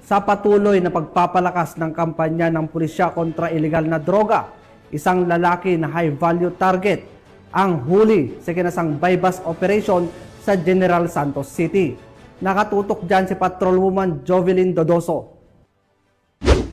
sa patuloy na pagpapalakas ng kampanya ng pulisya kontra ilegal na droga. Isang lalaki na high-value target ang huli sa kinasang bypass operation sa General Santos City. Nakatutok dyan si Patrolwoman Jovelyn Dodoso.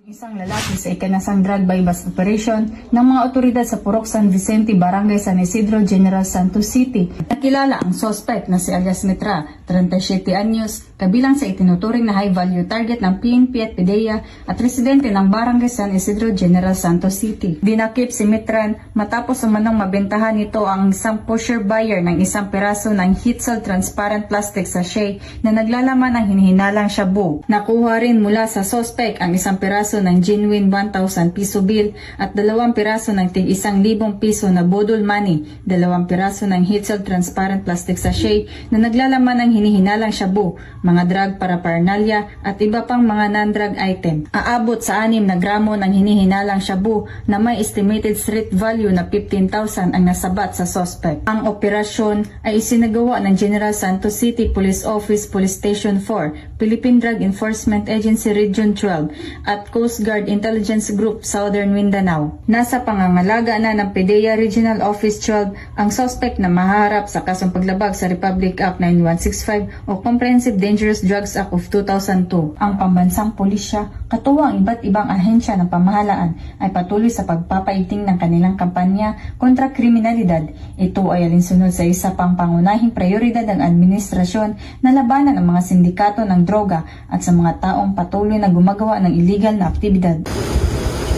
Isang lalaki sa ikanasang drug bypass operation ng mga otoridad sa Purok San Vicente, Barangay San Isidro, General Santos City. Nakilala ang suspect na si alias Mitra, 37 anyos, kabilang sa itinuturing na high-value target ng PNP at PDEA at residente ng Barangay San Isidro, General Santos City. Dinakip si Mitran matapos umanong mabentahan nito ang isang pusher buyer ng isang piraso ng heat-sealed transparent plastic sachet na naglalaman ng hinihinalang shabu. Nakuha rin mula sa suspect ang isang piraso ng genuine 1,000 piso bill at 2 piraso ng tig 1,000 piso na bodol money, 2 piraso ng heat-sealed transparent plastic sachet na naglalaman ng hinihinalang shabu, mga drug paraphernalia at iba pang mga non-drug item. Aabot sa 6 na gramo ng hinihinalang shabu na may estimated street value na 15,000 ang nasabat sa suspect. Ang operasyon ay isinagawa ng General Santos City Police Office Police Station 4, Philippine Drug Enforcement Agency Region 12 at Coast Guard Intelligence Group Southern Mindanao. Nasa pangangalaga na ng PDEA Regional Office 12 ang suspect na maharap sa kasong paglabag sa Republic Act 9165 o Comprehensive Dangerous Drugs Act of 2002. Ang pambansang pulisya, katuwang iba't ibang ahensya ng pamahalaan ay patuloy sa pagpapaiting ng kanilang kampanya kontra kriminalidad. Ito ay alinsunod sa isa pang pangunahing prioridad ng administrasyon na labanan ang mga sindikato ng droga at sa mga taong patuloy na gumagawa ng illegal na aktibidad.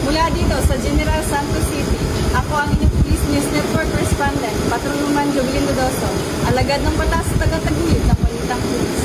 Mula dito sa General Santos City, ako ang inyong Police News Network Correspondent, Patrolwoman Jovelyn Dodoso, alagad ng batas sa taga-taguyod ng Balitang Pulis.